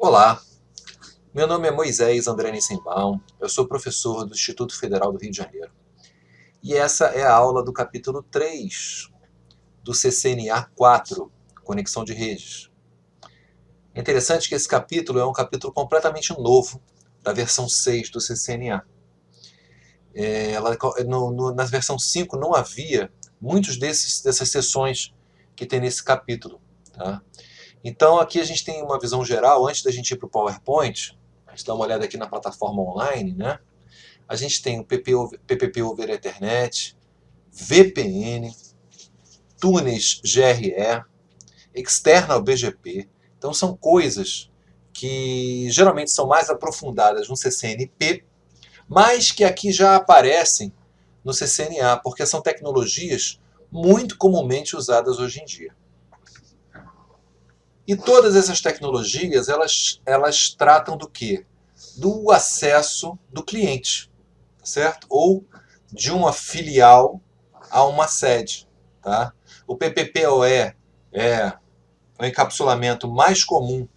Olá, meu nome é Moisés André Nissenbaum, eu sou professor do Instituto Federal do Rio de Janeiro. E essa é a aula do capítulo 3 do CCNA 4, Conexão de Redes. É interessante que esse capítulo é um capítulo completamente novo da versão 6 do CCNA. Na versão 5 não havia muitos dessas sessões que tem nesse capítulo. Tá? Então aqui a gente tem uma visão geral, antes da gente ir para o PowerPoint, a gente dá uma olhada aqui na plataforma online, né? A gente tem o PPP over Ethernet, VPN, túneis GRE, external BGP. Então são coisas que geralmente são mais aprofundadas no CCNP, mas que aqui já aparecem no CCNA, porque são tecnologias muito comumente usadas hoje em dia. E todas essas tecnologias, elas tratam do quê? Do acesso do cliente, certo? Ou de uma filial a uma sede. Tá? O PPPoE é o encapsulamento mais comum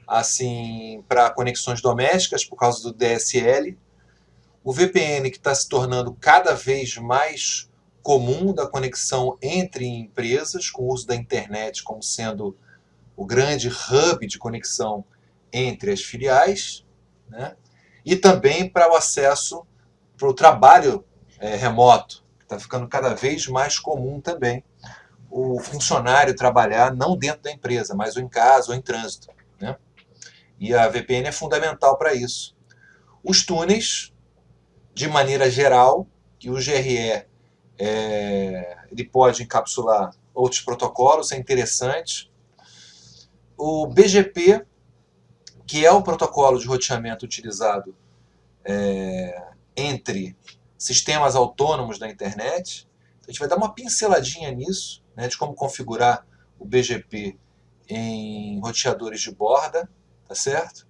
assim para conexões domésticas por causa do DSL. O VPN que está se tornando cada vez mais comum da conexão entre empresas, com o uso da internet como sendo o grande hub de conexão entre as filiais, né? E também para o acesso para o trabalho remoto, que está ficando cada vez mais comum também o funcionário trabalhar não dentro da empresa, mas ou em casa ou em trânsito. Né? E a VPN é fundamental para isso. Os túneis, de maneira geral, que o GRE ele pode encapsular outros protocolos, é interessante. O BGP, que é o protocolo de roteamento utilizado entre sistemas autônomos da internet. A gente vai dar uma pinceladinha nisso, né, de como configurar o BGP em roteadores de borda, tá certo?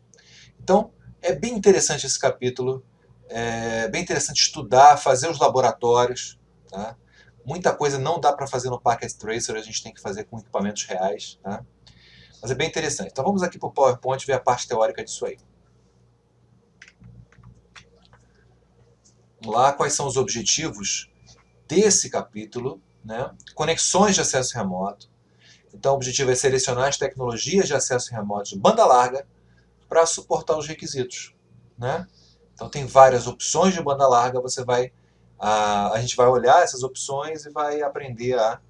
Então, é bem interessante esse capítulo, é bem interessante estudar, fazer os laboratórios, tá? Muita coisa não dá para fazer no Packet Tracer, a gente tem que fazer com equipamentos reais, tá? Mas é bem interessante. Então vamos aqui para o PowerPoint ver a parte teórica disso aí. Vamos lá, quais são os objetivos desse capítulo, né? Conexões de acesso remoto. Então o objetivo é selecionar as tecnologias de acesso remoto de banda larga para suportar os requisitos, né? Então tem várias opções de banda larga, a gente vai olhar essas opções e vai aprender a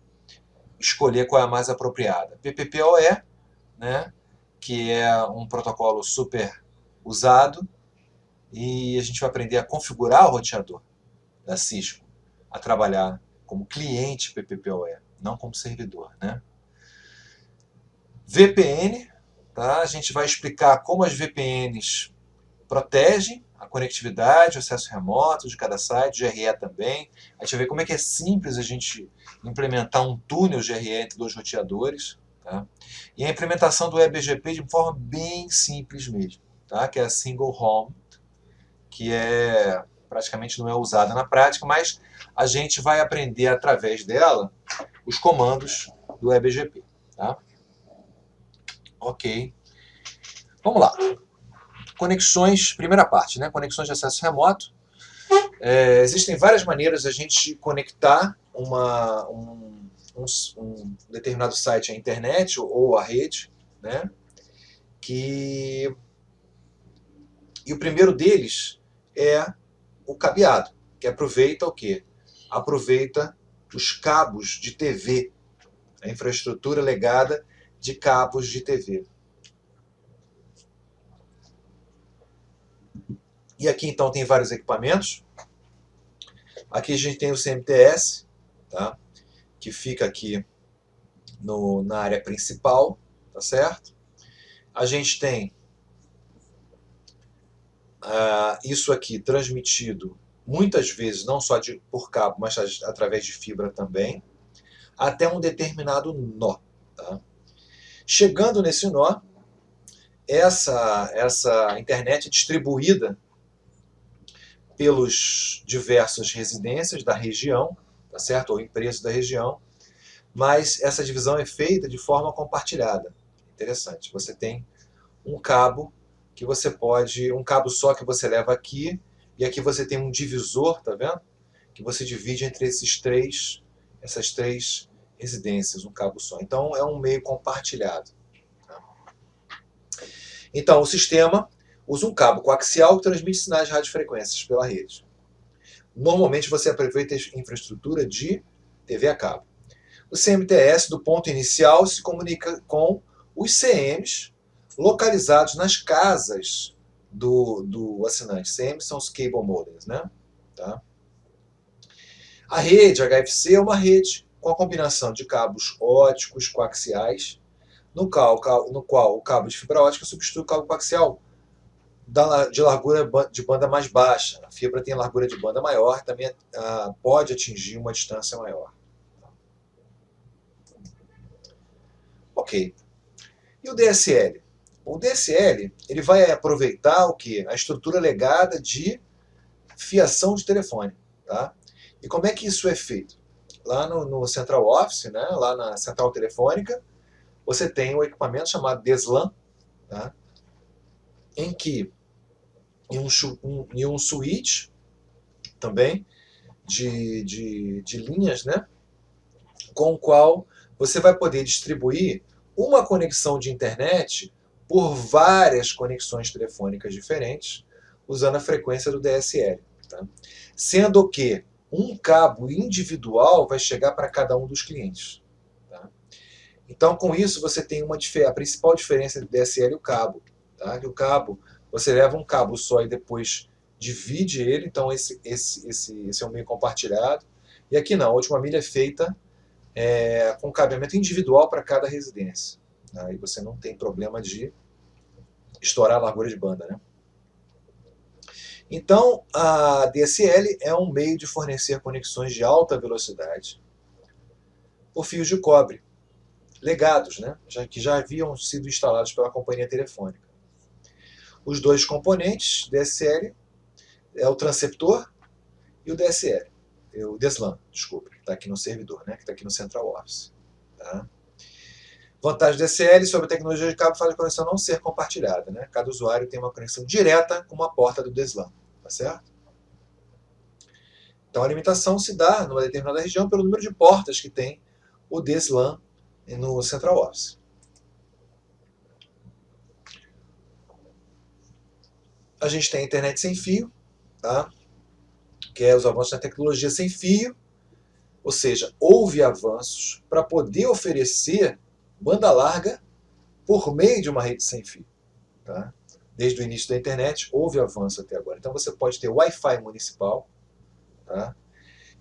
escolher qual é a mais apropriada. PPPoE, né? Que é um protocolo super usado, e a gente vai aprender a configurar o roteador da Cisco a trabalhar como cliente PPPoE, não como servidor, né? VPN, tá? A gente vai explicar como as VPNs protegem a conectividade, o acesso remoto de cada site, GRE também. A gente vai ver como é que é simples a gente implementar um túnel GRE entre dois roteadores, tá? E a implementação do eBGP de forma bem simples mesmo, tá? Que é a Single Home, que praticamente não é usada na prática, mas a gente vai aprender através dela os comandos do eBGP. Tá? Ok. Vamos lá. Conexões, primeira parte, né? Conexões de acesso remoto. Existem várias maneiras de a gente conectar um determinado site à internet ou à rede, né? E o primeiro deles é o cabeado, que aproveita o quê? Aproveita os cabos de TV, a infraestrutura legada de cabos de TV. E aqui então tem vários equipamentos. Aqui a gente tem o CMTS, tá? Que fica aqui na área principal, tá certo? A gente tem isso aqui transmitido muitas vezes, não só por cabo, mas através de fibra também, até um determinado nó. Tá? Chegando nesse nó, essa internet é distribuída pelos diversas residências da região, tá certo? Ou empresas da região, mas essa divisão é feita de forma compartilhada. Interessante. Você tem um cabo que você pode, um cabo só que você leva aqui, e aqui você tem um divisor, tá vendo? Que você divide entre essas três residências, um cabo só. Então é um meio compartilhado. Tá? Então o sistema usa um cabo coaxial que transmite sinais de radiofrequências pela rede. Normalmente você aproveita a infraestrutura de TV a cabo. O CMTS do ponto inicial se comunica com os CMs localizados nas casas do assinante. CMs são os cable modems, né? Tá? A rede HFC é uma rede com a combinação de cabos óticos coaxiais, no qual o cabo de fibra ótica substitui o cabo coaxial de largura de banda mais baixa. A fibra tem largura de banda maior, também pode atingir uma distância maior. Ok. E o DSL? O DSL ele vai aproveitar o quê? A estrutura legada de fiação de telefone. Tá? E como é que isso é feito? Lá no Central Office, né? Lá na central telefônica, você tem um equipamento chamado DSLAM, tá? Em que em um switch também de linhas, né? Com o qual você vai poder distribuir uma conexão de internet por várias conexões telefônicas diferentes, usando a frequência do DSL. Tá? Sendo que um cabo individual vai chegar para cada um dos clientes. Tá? Então, com isso, você tem a principal diferença do DSL e o cabo. Tá? Que o cabo, você leva um cabo só e depois divide ele, então esse é um meio compartilhado. E aqui não, a última milha é feita com cabeamento individual para cada residência. Aí você não tem problema de estourar a largura de banda. Né? Então, a DSL é um meio de fornecer conexões de alta velocidade por fios de cobre, legados, né? Que já haviam sido instalados pela companhia telefônica. Os dois componentes DSL é o transceptor e o DSL. O DSLAM, desculpa, que está aqui no servidor, né? Que está aqui no Central Office. Tá? Vantagem do DSL sobre a tecnologia de cabo faz a conexão não ser compartilhada. Né? Cada usuário tem uma conexão direta com uma porta do DSLAM. Tá certo? Então a limitação se dá numa determinada região pelo número de portas que tem o DSLAM no Central Office. A gente tem a internet sem fio, tá? Que é os avanços da tecnologia sem fio, ou seja, houve avanços para poder oferecer banda larga por meio de uma rede sem fio. Tá? Desde o início da internet, houve avanço até agora. Então você pode ter Wi-Fi municipal. Tá?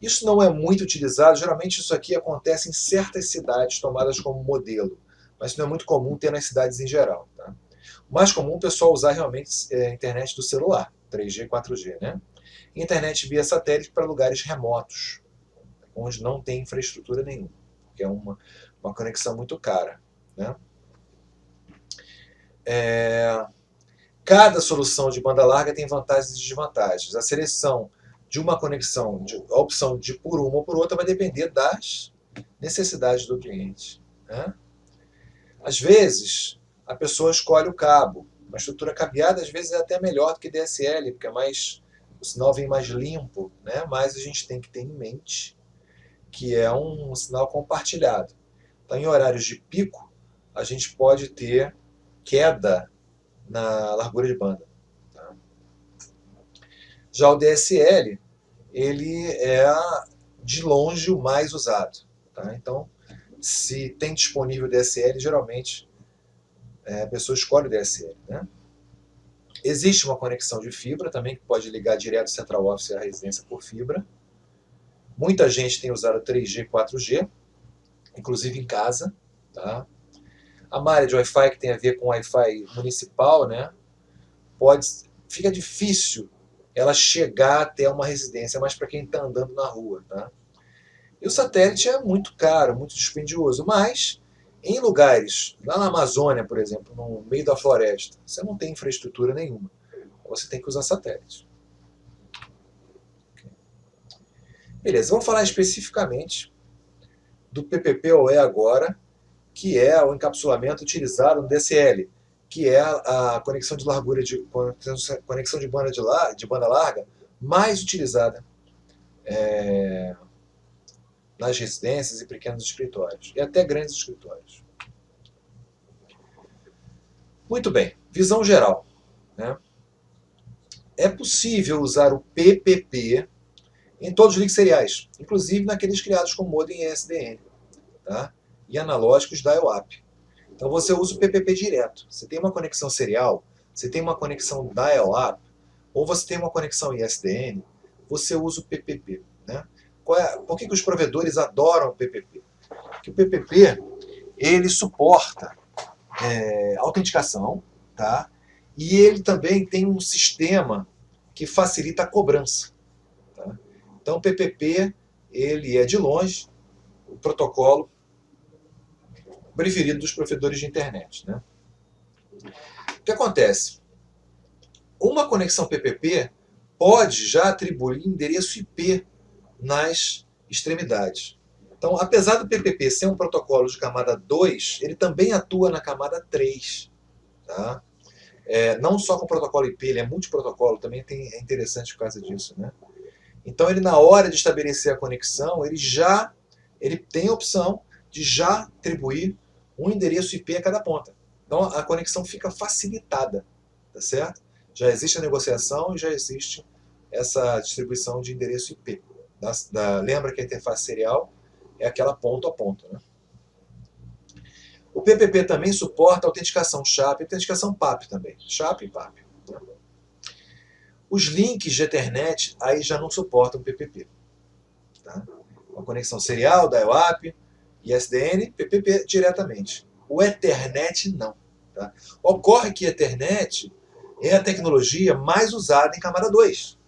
Isso não é muito utilizado, geralmente isso aqui acontece em certas cidades tomadas como modelo, mas não é muito comum ter nas cidades em geral. Tá? O mais comum é o pessoal usar realmente a internet do celular, 3G, 4G, né? E internet via satélite para lugares remotos, onde não tem infraestrutura nenhuma, que é uma conexão muito cara. Né? Cada solução de banda larga tem vantagens e desvantagens. A seleção de uma conexão, a opção de por uma ou por outra, vai depender das necessidades do cliente. Né? Às vezes, a pessoa escolhe o cabo. Uma estrutura cabeada, às vezes, é até melhor do que DSL, porque o sinal vem mais limpo, né? Mas a gente tem que ter em mente que é um sinal compartilhado. Então, em horários de pico, a gente pode ter queda na largura de banda. Tá? Já o DSL, ele é de longe o mais usado. Tá? Então, se tem disponível o DSL, geralmente a pessoa escolhe o DSL. Né? Existe uma conexão de fibra também, que pode ligar direto do Central Office à residência por fibra. Muita gente tem usado 3G, 4G, inclusive em casa. Tá? A malha de Wi-Fi, que tem a ver com Wi-Fi municipal, né? Fica difícil ela chegar até uma residência, mas para quem está andando na rua. Tá? E o satélite é muito caro, muito dispendioso, mas em lugares, lá na Amazônia, por exemplo, no meio da floresta, você não tem infraestrutura nenhuma. Você tem que usar satélite. Beleza, vamos falar especificamente do PPPoE agora, que é o encapsulamento utilizado no DSL, que é a conexão de largura conexão de banda larga mais utilizada nas residências e pequenos escritórios, e até grandes escritórios. Muito bem, visão geral, né? É possível usar o PPP em todos os links seriais, inclusive naqueles criados com modem ESDN, tá? E analógicos dial-up. Então você usa o PPP direto. Você tem uma conexão serial, você tem uma conexão dial-up, ou você tem uma conexão ISDN, você usa o PPP, né? Por que os provedores adoram o PPP? Porque o PPP ele suporta autenticação, tá? E ele também tem um sistema que facilita a cobrança. Tá? Então o PPP ele é de longe o protocolo preferido dos provedores de internet, né? O que acontece? Uma conexão PPP pode já atribuir endereço IP nas extremidades. Então, apesar do PPP ser um protocolo de camada 2, ele também atua na camada 3. Tá? Não só com o protocolo IP, ele é multiprotocolo, também é interessante por causa disso. Né? Então, ele na hora de estabelecer a conexão, ele tem a opção de já atribuir um endereço IP a cada ponta. Então, a conexão fica facilitada, tá certo? Já existe a negociação e já existe essa distribuição de endereço IP. Lembra que a interface serial é aquela ponto a ponto. Né? O PPP também suporta autenticação SHA e autenticação PAP também. SHA e PAP. Né? Os links de Ethernet aí já não suportam PPP. Tá? A conexão serial, dial-up, ISDN, PPP diretamente. O Ethernet não. Tá? Ocorre que Ethernet é a tecnologia mais usada em camada 2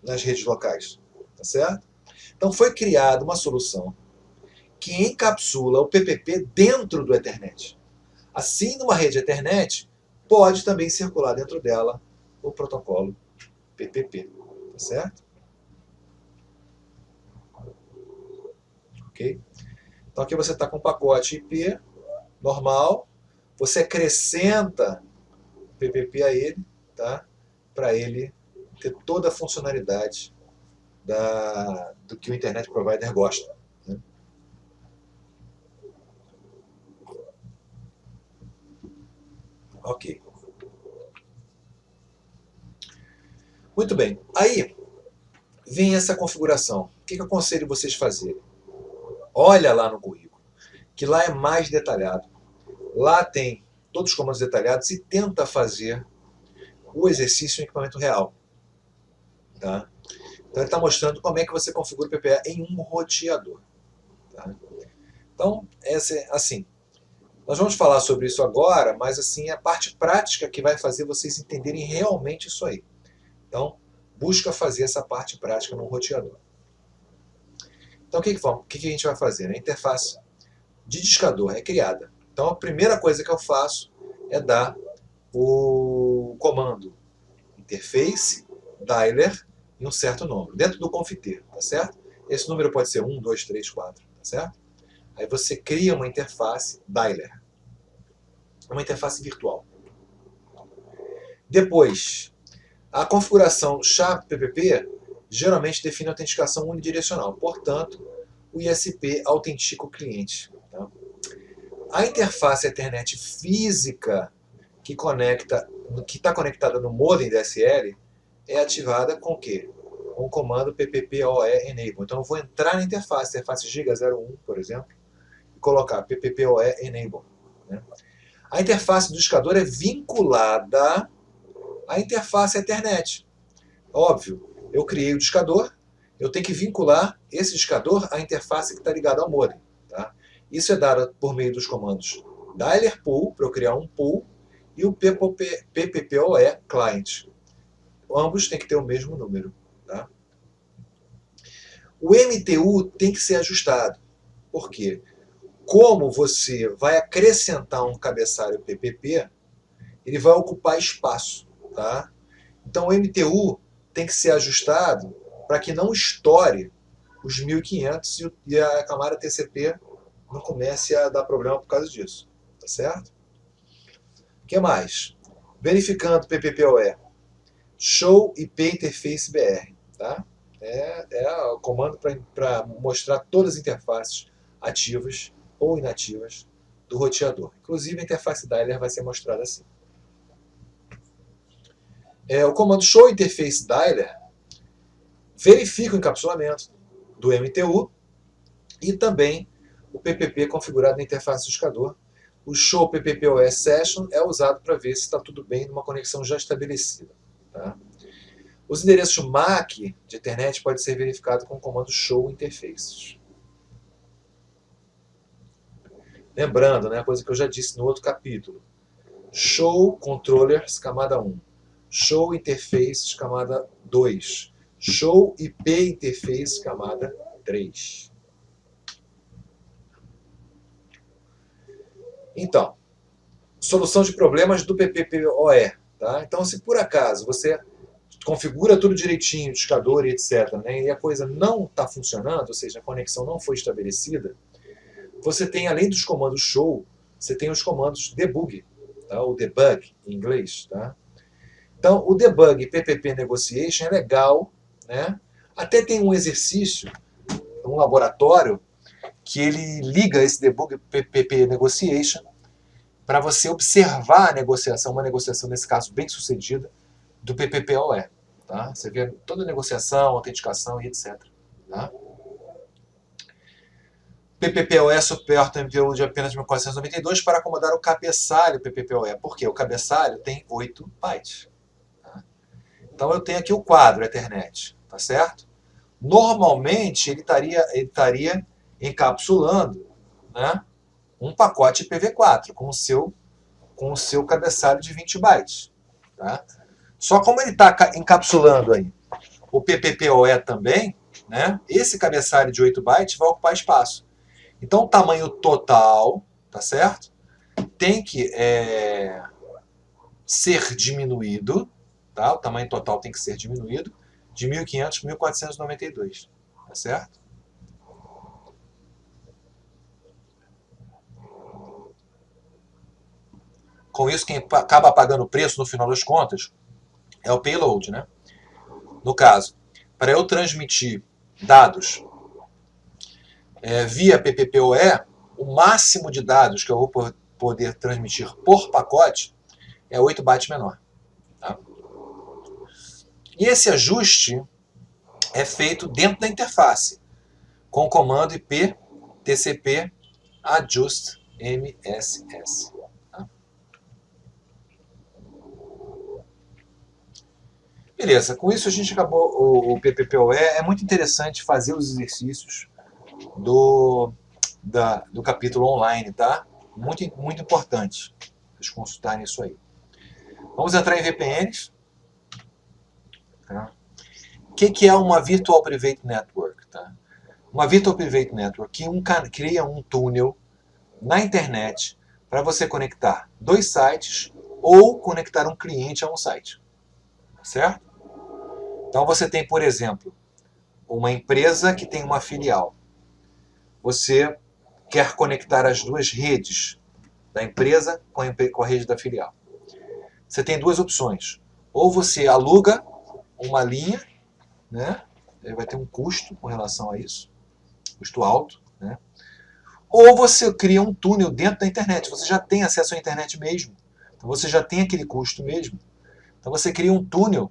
nas redes locais. Tá certo? Então foi criada uma solução que encapsula o PPP dentro do Ethernet. Assim, numa rede Ethernet, pode também circular dentro dela o protocolo PPP. Tá certo? Ok? Então aqui você está com um pacote IP normal, você acrescenta o PPP a ele, tá? Para ele ter toda a funcionalidade do que o Internet Provider gosta. Né? Ok. Muito bem. Aí vem essa configuração. O que eu aconselho vocês fazerem? Olha lá no currículo, que lá é mais detalhado. Lá tem todos os comandos detalhados e tenta fazer o exercício em equipamento real. Tá? Então ele está mostrando como é que você configura o PPA em um roteador. Tá? Então, assim, nós vamos falar sobre isso agora, mas assim, é a parte prática que vai fazer vocês entenderem realmente isso aí. Então, busca fazer essa parte prática no roteador. Então, o que a gente vai fazer? A interface de discador é criada. Então, a primeira coisa que eu faço é dar o comando interface dialer e um certo número, dentro do confiter, tá certo? Esse número pode ser 1, 2, 3, 4, tá certo? Aí você cria uma interface dialer, uma interface virtual. Depois, a configuração SHA-PPP geralmente define a autenticação unidirecional, portanto, o ISP autentica o cliente. Tá? A interface Ethernet física que está conectada no modem DSL é ativada com o quê? Com o comando PPPoE enable. Então eu vou entrar na interface Giga 01, por exemplo, e colocar PPPoE enable. Né? A interface do discador é vinculada à interface Ethernet. Óbvio, eu criei o discador, eu tenho que vincular esse discador à interface que está ligada ao modem. Tá? Isso é dado por meio dos comandos dialer pool, para eu criar um pool, e o PPPoE client. Ambos têm que ter o mesmo número. Tá? O MTU tem que ser ajustado. Por quê? Como você vai acrescentar um cabeçalho PPP, ele vai ocupar espaço. Tá? Então o MTU tem que ser ajustado para que não estoure os 1500 e a camada TCP não comece a dar problema por causa disso. Tá certo? O que mais? Verificando PPPoE. Show IP Interface BR. Tá? É o comando para mostrar todas as interfaces ativas ou inativas do roteador. Inclusive a interface dialer vai ser mostrada assim. O comando show interface dialer verifica o encapsulamento do MTU e também o PPP configurado na interface do discador. O show PPPoE session é usado para ver se está tudo bem numa conexão já estabelecida. Tá? Os endereços MAC de Ethernet podem ser verificados com o comando show interfaces. Lembrando, né, a coisa que eu já disse no outro capítulo. Show controllers camada 1. Show interfaces camada 2. Show IP interface camada 3. Então, solução de problemas do PPPoE. Tá? Então, se por acaso você configura tudo direitinho, discador e etc., né, e a coisa não está funcionando, ou seja, a conexão não foi estabelecida, você tem, além dos comandos show, você tem os comandos debug, tá? O debug em inglês. Tá? Então, o debug PPP Negotiation é legal, né? Até tem um exercício, um laboratório, que ele liga esse debug PPP Negotiation para você observar a negociação, uma negociação, nesse caso, bem sucedida, do PPPoE. Tá? Você vê toda a negociação, autenticação e etc. Tá? PPPoE suporta MPU de apenas 1492 para acomodar o cabeçalho PPPoE. Por quê? O cabeçalho tem 8 bytes. Tá? Então eu tenho aqui o quadro Ethernet, tá certo? Normalmente ele estaria encapsulando, né, um pacote IPv4 com o seu cabeçalho de 20 bytes. Tá? Só como ele está encapsulando aí o PPPoE também, né, esse cabeçalho de 8 bytes vai ocupar espaço. Então o tamanho total, tá certo? Tem que ser diminuído, tá? O tamanho total tem que ser diminuído de 1500 para 1492, tá certo? Com isso, quem acaba pagando o preço no final das contas é o payload, né? No caso, para eu transmitir dados via PPPoE, o máximo de dados que eu vou poder transmitir por pacote é 8 bytes menor. Tá? E esse ajuste é feito dentro da interface, com o comando IP TCP adjust MSS. Tá? Beleza, com isso a gente acabou o PPPoE. É muito interessante fazer os exercícios do capítulo online, tá? Muito, muito importante vocês consultarem isso aí. Vamos entrar em VPNs. Tá? O que é uma Virtual Private Network? Tá? Uma Virtual Private Network cria um túnel na internet para você conectar 2 sites ou conectar um cliente a um site. Certo? Então você tem, por exemplo, uma empresa que tem uma filial. Você quer conectar as duas redes da empresa com a rede da filial. Você tem 2 opções. Ou você aluga uma linha, né? Ele vai ter um custo com relação a isso, custo alto, né? Ou você cria um túnel dentro da internet. Você já tem acesso à internet mesmo. Então você já tem aquele custo mesmo. Então você cria um túnel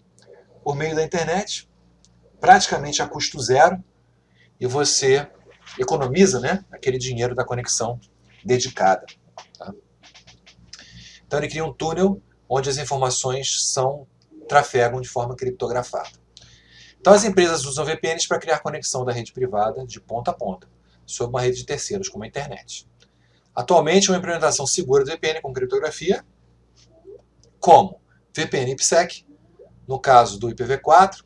por meio da internet, praticamente a custo zero, e você economiza, né, aquele dinheiro da conexão dedicada. Tá? Então ele cria um túnel onde as informações trafegam de forma criptografada. Então as empresas usam VPNs para criar conexão da rede privada de ponta a ponta, sob uma rede de terceiros, como a internet. Atualmente, uma implementação segura do VPN com criptografia, como VPN IPsec, no caso do IPv4,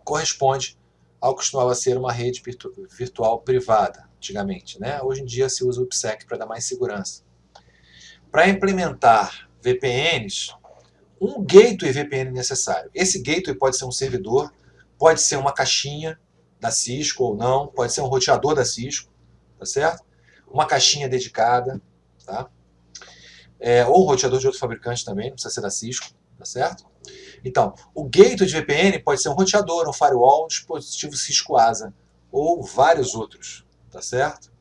corresponde ao que costumava ser uma rede virtual privada, antigamente. Né? Hoje em dia se usa o IPsec para dar mais segurança. Para implementar VPNs, um gateway VPN necessário. Esse gateway pode ser um servidor, pode ser uma caixinha da Cisco ou não, pode ser um roteador da Cisco, tá certo? Uma caixinha dedicada, tá? ou um roteador de outro fabricante também, não precisa ser da Cisco, tá certo? Então, o gateway de VPN pode ser um roteador, um firewall, um dispositivo Cisco ASA, ou vários outros, tá certo?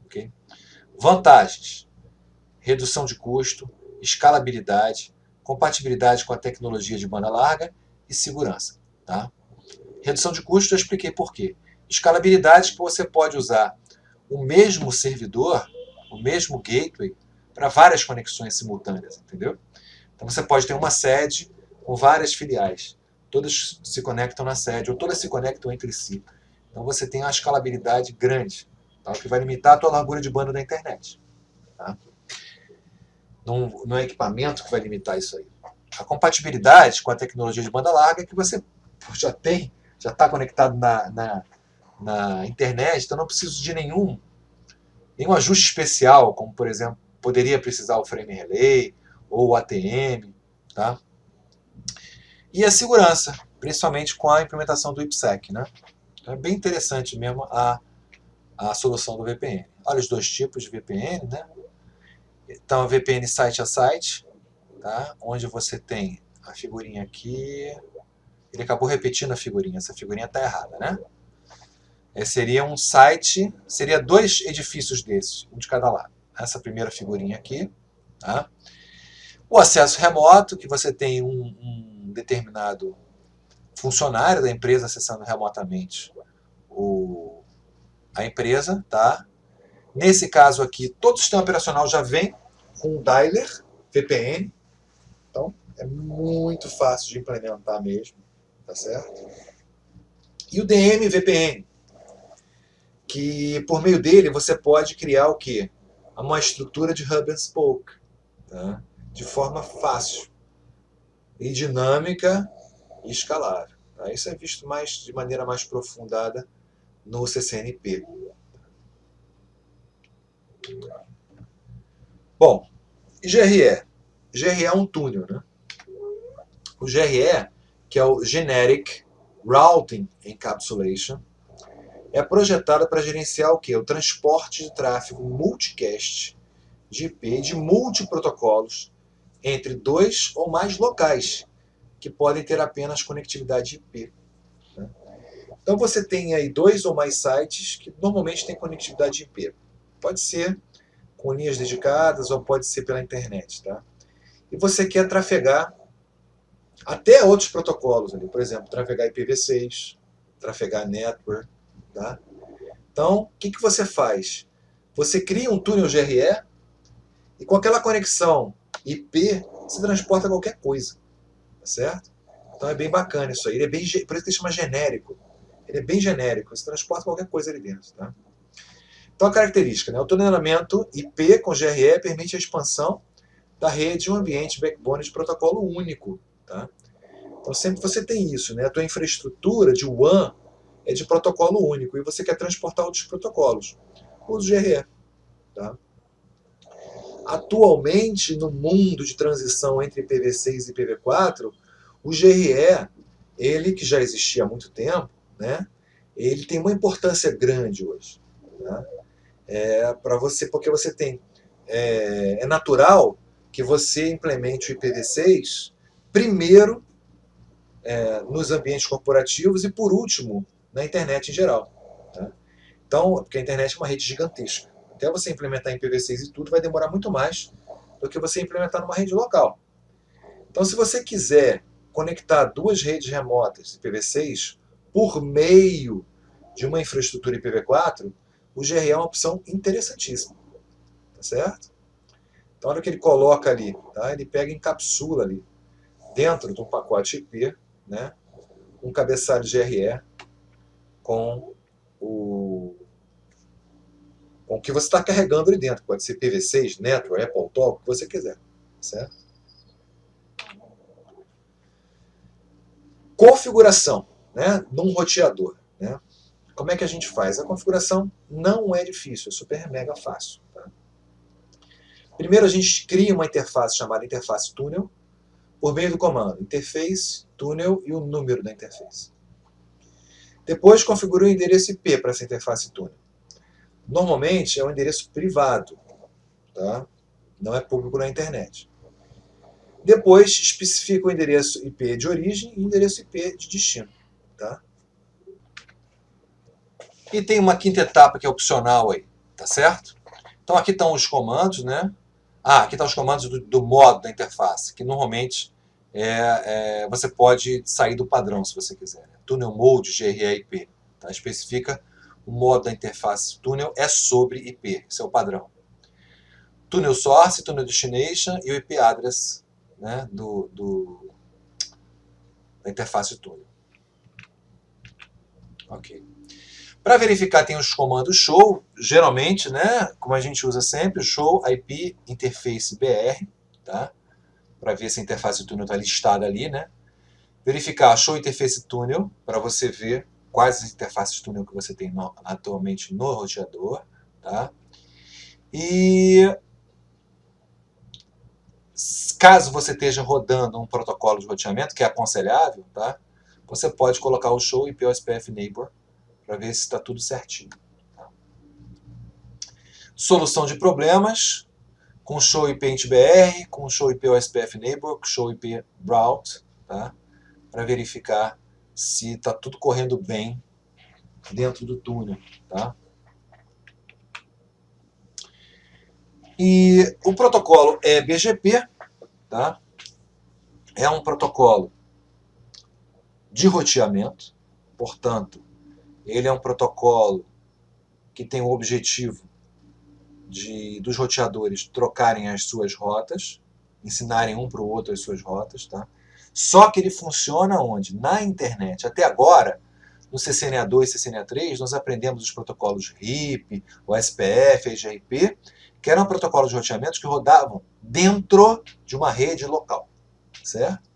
Okay? Vantagens: redução de custo, escalabilidade, compatibilidade com a tecnologia de banda larga e segurança. Tá? Redução de custo, eu expliquei por quê. Escalabilidade, que você pode usar o mesmo servidor, o mesmo gateway, para várias conexões simultâneas, entendeu? Então você pode ter uma sede com várias filiais. Todas se conectam na sede, ou todas se conectam entre si. Então você tem uma escalabilidade grande, tá? Que vai limitar a tua largura de banda da internet. Tá? Não é equipamento que vai limitar isso aí. A compatibilidade com a tecnologia de banda larga é que você já está conectado na internet, então não preciso de nenhum ajuste especial, como por exemplo, poderia precisar o frame relay ou o ATM, tá? E a segurança, principalmente com a implementação do IPsec, né? Então é bem interessante mesmo a solução do VPN. Olha os dois tipos de VPN, né? Então, a VPN site a site, tá? Onde você tem a figurinha aqui. Ele acabou repetindo a figurinha, essa figurinha está errada, né? Seria um site, seria dois edifícios desses, um de cada lado. Essa primeira figurinha aqui, tá? O acesso remoto, que você tem um determinado funcionário da empresa acessando remotamente a empresa, tá? Nesse caso aqui, todo o sistema operacional já vem com um dialer VPN, então é muito fácil de implementar mesmo, tá certo? E o DM VPN, que por meio dele você pode criar o quê? Uma estrutura de hub and spoke, tá? De forma fácil e dinâmica e escalável. Tá? Isso é visto de maneira mais aprofundada no CCNP. Bom, e GRE? GRE é um túnel, né? O GRE, que é o Generic Routing Encapsulation, é projetado para gerenciar o quê? O transporte de tráfego multicast de IP de multiprotocolos entre dois ou mais locais que podem ter apenas conectividade IP. Né? Então você tem aí dois ou mais sites que normalmente têm conectividade IP. Pode ser com linhas dedicadas ou pode ser pela internet. Tá? E você quer trafegar até outros protocolos, ali, por exemplo, trafegar IPv6, trafegar network. Tá? Então, o que você faz? Você cria um túnel GRE e com aquela conexão IP, você transporta qualquer coisa. Tá certo? Então é bem bacana isso aí. Ele é bem, por isso que ele chama genérico. Ele é bem genérico, você transporta qualquer coisa ali dentro. Tá? Então a característica, né? O tunelamento IP com GRE permite a expansão da rede de um ambiente backbone de protocolo único. Tá? Então sempre você tem isso, né? A tua infraestrutura de WAN é de protocolo único e você quer transportar outros protocolos. Usa o GRE. Tá? Atualmente, no mundo de transição entre IPv6 e IPv4, o GRE, ele que já existia há muito tempo, né? Ele tem uma importância grande hoje. Tá? Para você, porque você tem é natural que você implemente o IPv6 primeiro nos ambientes corporativos e por último na internet em geral. Tá? Então, porque a internet é uma rede gigantesca. Até você implementar em IPv6 e tudo vai demorar muito mais do que você implementar numa rede local. Então, se você quiser conectar duas redes remotas IPv6 por meio de uma infraestrutura IPv4, o GRE é uma opção interessantíssima. Tá certo? Então, na hora que ele coloca ali, tá? Ele pega e encapsula ali, dentro de um pacote IP, né? Um cabeçalho GRE com o que você está carregando ali dentro. Pode ser PV6, Network, Apple Talk, o que você quiser. Certo? Configuração, né, num roteador. Né? Como é que a gente faz? A configuração não é difícil, é super mega fácil. Tá? Primeiro a gente cria uma interface chamada interface túnel por meio do comando interface, túnel e o número da interface. Depois configura o endereço IP para essa interface túnel. Normalmente é um endereço privado. Tá? não é público na internet. Depois especifica o endereço IP de origem e o endereço IP de destino. Tá? E tem uma quinta etapa que é opcional aí, tá certo? Então aqui estão os comandos, né? Aqui estão os comandos do modo da interface, que normalmente você pode sair do padrão se você quiser. Tunnel Mode, GRE-IP. Tá? Especifica o modo da interface túnel é sobre IP, esse é o padrão. Tunnel Source, Tunnel Destination e o IP Address, né, da interface túnel. Ok. Para verificar tem os comandos show, geralmente, né, como a gente usa sempre, o show IP interface BR, tá? Para ver se a interface túnel está listada ali, né? Verificar show interface túnel, para você ver quais as interfaces túnel que você tem atualmente no roteador, tá? E caso você esteja rodando um protocolo de roteamento, que é aconselhável, tá? Você pode colocar o show IP OSPF neighbor para ver se está tudo certinho. Tá? Solução de problemas com show IP IntBR, com show IP OSPF neighbor, com show IP route, tá? Para verificar se está tudo correndo bem dentro do túnel. Tá? E o protocolo é BGP, tá? É um protocolo de roteamento, portanto, ele é um protocolo que tem o objetivo dos roteadores trocarem as suas rotas, ensinarem um para o outro as suas rotas. Tá? Só que ele funciona onde? Na internet. Até agora, no CCNA2 e CCNA3, nós aprendemos os protocolos RIP, o SPF, EGRP, que eram protocolos de roteamento que rodavam dentro de uma rede local. Certo?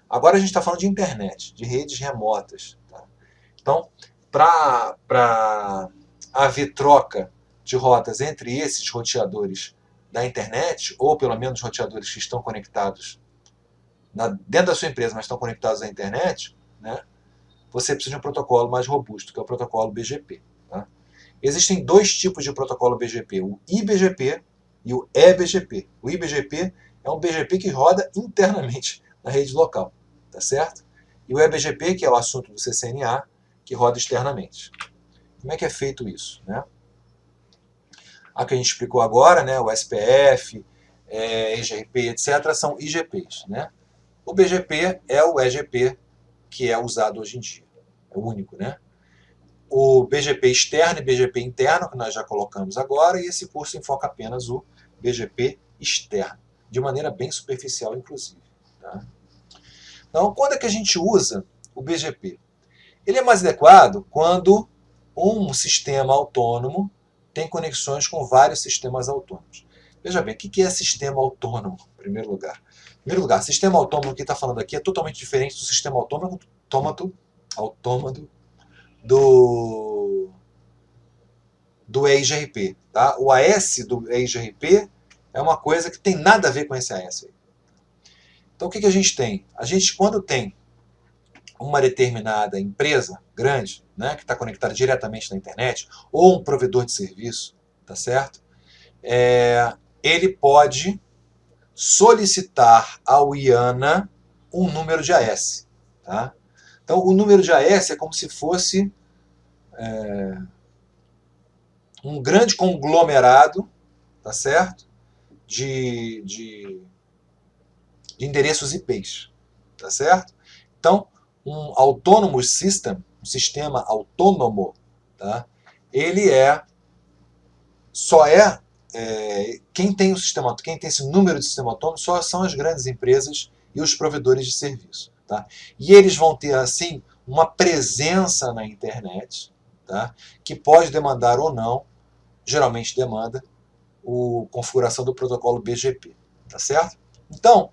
Agora a gente está falando de internet, de redes remotas. Tá? Então, para haver troca de rotas entre esses roteadores da internet, ou pelo menos roteadores que estão conectados dentro da sua empresa, mas estão conectados à internet, né, você precisa de um protocolo mais robusto, que é o protocolo BGP. Tá? Existem dois tipos de protocolo BGP, o IBGP e o EBGP. O IBGP é um BGP que roda internamente na rede local, tá certo? E o EBGP, que é o assunto do CCNA, que roda externamente. Como é que é feito isso? Né? A que a gente explicou agora, né, o SPF, EGRP, etc., são IGPs. Né? O BGP é o EGP que é usado hoje em dia. É o único. Né? O BGP externo e BGP interno, que nós já colocamos agora, e esse curso enfoca apenas o BGP externo, de maneira bem superficial, inclusive. Tá? Então, quando é que a gente usa o BGP? Ele é mais adequado quando um sistema autônomo tem conexões com vários sistemas autônomos. Veja bem, o que é sistema autônomo, em primeiro lugar? Em primeiro lugar, sistema autônomo que está falando aqui é totalmente diferente do sistema autônomo do EIGRP. Tá? O AS do EIGRP é uma coisa que tem nada a ver com esse AS aí. Então o que a gente tem? A gente, quando tem uma determinada empresa grande, né, que está conectada diretamente na internet, ou um provedor de serviço, tá certo? Ele pode solicitar ao IANA um número de AS. Tá? Então, o número de AS é como se fosse um grande conglomerado, tá certo? De endereços IPs, tá certo? Então, um autonomous system, um sistema autônomo, tá? Ele quem tem o sistema, quem tem esse número de sistema autônomo só são as grandes empresas e os provedores de serviço, tá? E eles vão ter assim uma presença na internet, tá? Que pode demandar ou não, geralmente demanda a configuração do protocolo BGP, tá certo? Então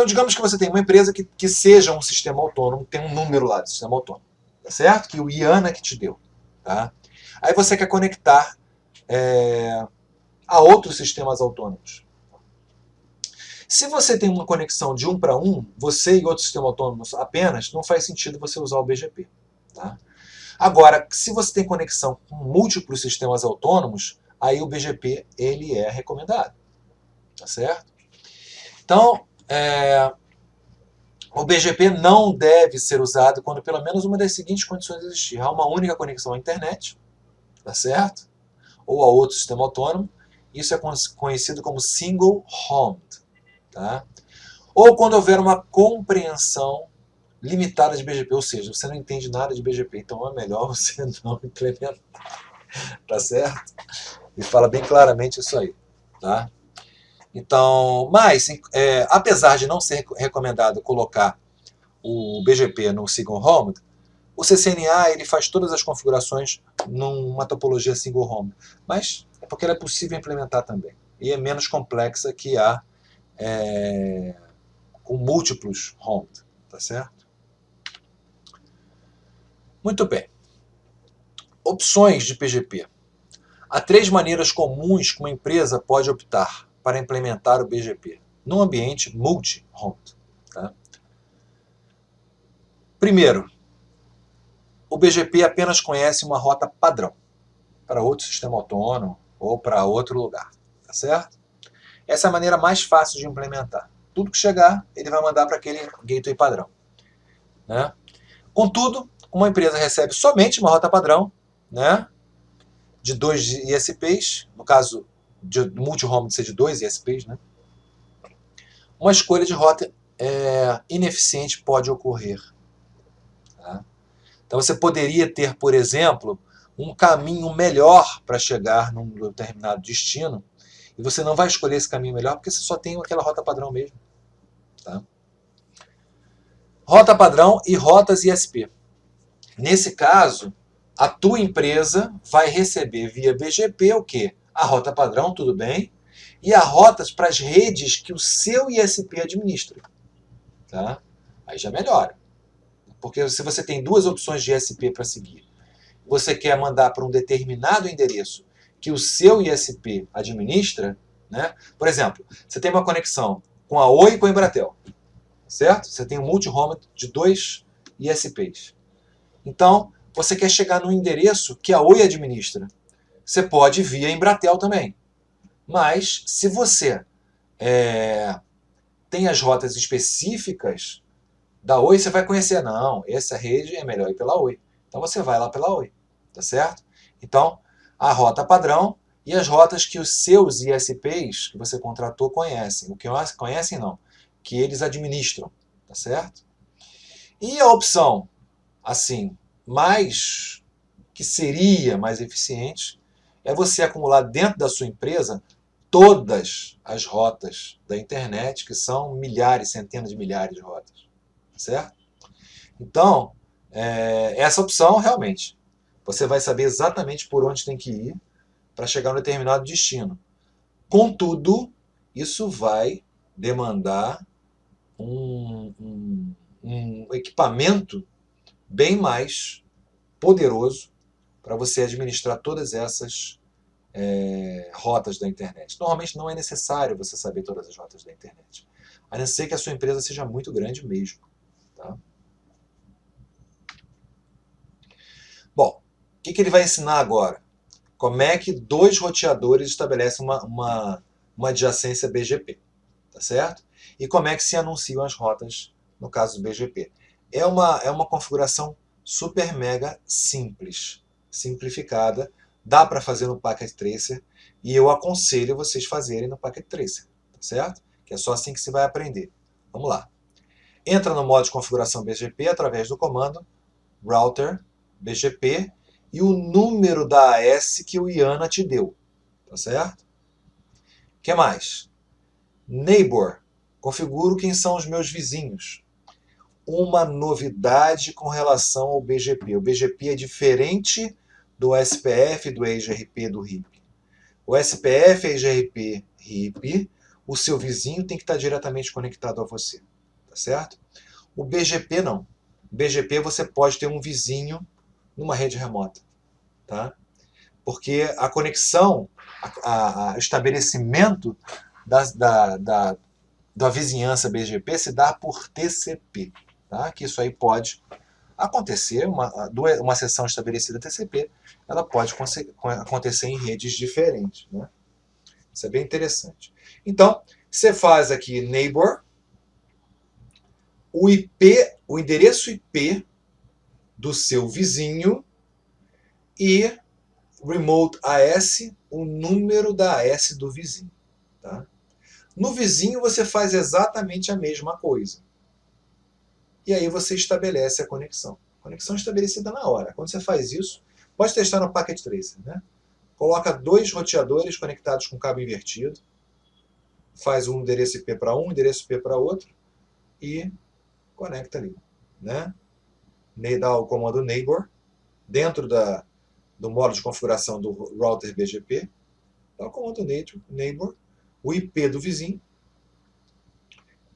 digamos que você tem uma empresa que seja um sistema autônomo, tem um número lá de sistema autônomo, tá certo? Que o IANA que te deu, tá? Aí você quer conectar a outros sistemas autônomos. Se você tem uma conexão de 1 para 1, você e outro sistema autônomo apenas, não faz sentido você usar o BGP. Tá? Agora, se você tem conexão com múltiplos sistemas autônomos, aí o BGP ele é recomendado, tá certo? Então, o BGP não deve ser usado quando pelo menos uma das seguintes condições existir. Há uma única conexão à internet, tá certo? Ou a outro sistema autônomo. Isso é conhecido como single homed, tá? Ou quando houver uma compreensão limitada de BGP, ou seja, você não entende nada de BGP, então é melhor você não implementar, tá certo? E fala bem claramente isso aí, tá? Então, mas, apesar de não ser recomendado colocar o BGP no single homed, o CCNA ele faz todas as configurações numa topologia single homed, mas é porque ela é possível implementar também, e é menos complexa que a com múltiplos homed, tá certo? Muito bem. Opções de PGP. Há 3 maneiras comuns que uma empresa pode optar para implementar o BGP num ambiente multi-homed. Tá? Primeiro, o BGP apenas conhece uma rota padrão para outro sistema autônomo ou para outro lugar. Tá certo? Essa é a maneira mais fácil de implementar. Tudo que chegar, ele vai mandar para aquele gateway padrão. Né? Contudo, uma empresa recebe somente uma rota padrão, né, de 2 ISPs, no caso de multi-home ser de 2 ISPs, né, uma escolha de rota ineficiente pode ocorrer. Tá? Então você poderia ter, por exemplo, um caminho melhor para chegar num determinado destino, e você não vai escolher esse caminho melhor porque você só tem aquela rota padrão mesmo. Tá? Rota padrão e rotas ISP. Nesse caso, a tua empresa vai receber via BGP o quê? A rota padrão, tudo bem, e as rotas para as redes que o seu ISP administra. Tá? Aí já melhora. Porque se você tem 2 opções de ISP para seguir, você quer mandar para um determinado endereço que o seu ISP administra, né? Por exemplo, você tem uma conexão com a Oi e com a Embratel, certo? Você tem um multi-home de 2 ISPs. Então, você quer chegar no endereço que a Oi administra. Você pode ir via Embratel também. Mas, se você tem as rotas específicas da Oi, você vai conhecer. Não, essa rede é melhor ir pela Oi. Então, você vai lá pela Oi. Tá certo? Então, a rota padrão e as rotas que os seus ISPs que você contratou conhecem. O que conhecem, não. Que eles administram. Tá certo? E a opção, assim, mais que seria mais eficiente, é você acumular dentro da sua empresa todas as rotas da internet, que são milhares, centenas de milhares de rotas. Certo? Então, essa opção, realmente, você vai saber exatamente por onde tem que ir para chegar a um determinado destino. Contudo, isso vai demandar um equipamento bem mais poderoso para você administrar todas essas rotas da internet. Normalmente não é necessário você saber todas as rotas da internet, a não ser que a sua empresa seja muito grande mesmo. Tá? Bom, o que ele vai ensinar agora? Como é que 2 roteadores estabelecem uma adjacência BGP, tá certo? E como é que se anunciam as rotas no caso do BGP. É uma configuração super mega simples, simplificada, dá para fazer no Packet Tracer e eu aconselho vocês fazerem no Packet Tracer, tá certo? Que é só assim que se vai aprender. Vamos lá. Entra no modo de configuração BGP através do comando router BGP e o número da AS que o IANA te deu, tá certo? O que mais? Neighbor. Configuro quem são os meus vizinhos. Uma novidade com relação ao BGP. O BGP é diferente do SPF, do EIGRP, do RIP. O SPF, EIGRP, RIP, o seu vizinho tem que estar diretamente conectado a você, tá certo? O BGP não. O BGP você pode ter um vizinho numa rede remota, tá? Porque a conexão, o estabelecimento da vizinhança BGP se dá por TCP, tá? Que isso aí pode acontecer, uma sessão estabelecida TCP, ela pode acontecer em redes diferentes, né? Isso é bem interessante. Então, você faz aqui neighbor, o endereço IP do seu vizinho e remote AS, o número da AS do vizinho. Tá? No vizinho você faz exatamente a mesma coisa. E aí você estabelece a conexão. Conexão estabelecida na hora. Quando você faz isso, pode testar no Packet Tracer, né? Coloca 2 roteadores conectados com cabo invertido, faz um endereço IP para um, endereço IP para outro e conecta ali, né? Dá o comando neighbor dentro do modo de configuração do router BGP, dá o comando neighbor, o IP do vizinho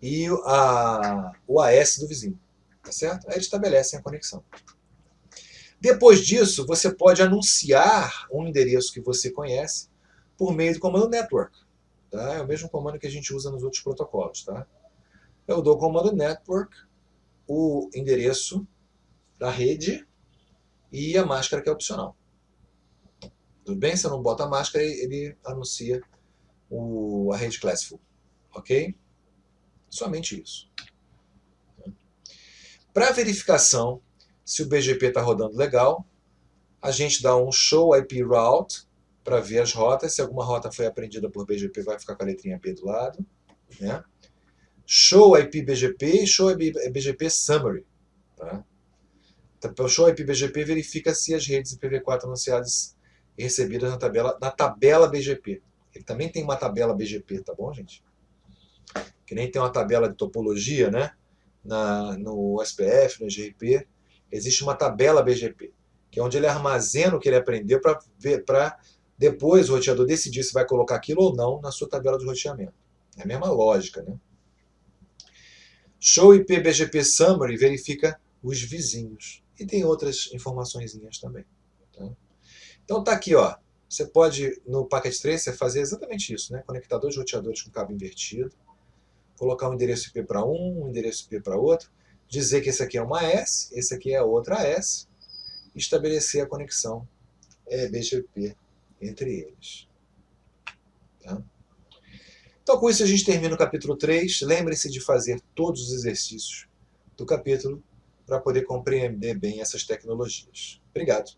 e o AS do vizinho, tá certo? Aí eles estabelecem a conexão. Depois disso, você pode anunciar um endereço que você conhece por meio do comando network. Tá? É o mesmo comando que a gente usa nos outros protocolos. Tá? Eu dou o comando network, o endereço da rede e a máscara que é opcional. Tudo bem? Se eu não boto a máscara, ele anuncia a rede classful. Ok? Somente isso. Para verificação se o BGP está rodando legal, a gente dá um show IP route para ver as rotas. Se alguma rota foi aprendida por BGP, vai ficar com a letrinha B do lado. Né? Show IP BGP e show IP BGP summary. Tá? Então, o show IP BGP verifica se as redes IPv4 anunciadas e recebidas na tabela BGP. Ele também tem uma tabela BGP, tá bom, gente? Que nem tem uma tabela de topologia, né? No SPF, no GRP, existe uma tabela BGP, que é onde ele armazena o que ele aprendeu para depois o roteador decidir se vai colocar aquilo ou não na sua tabela de roteamento. É a mesma lógica, né? Show IP BGP Summary verifica os vizinhos. E tem outras informaçõezinhas também. Tá? Então tá aqui, ó. Você pode, no Packet Tracer, fazer exatamente isso, né? Conectar 2 roteadores com cabo invertido, colocar um endereço IP para um endereço IP para outro, dizer que esse aqui é uma AS, esse aqui é a outra AS, e estabelecer a conexão BGP entre eles. Tá? Então, com isso, a gente termina o capítulo 3. Lembre-se de fazer todos os exercícios do capítulo para poder compreender bem essas tecnologias. Obrigado.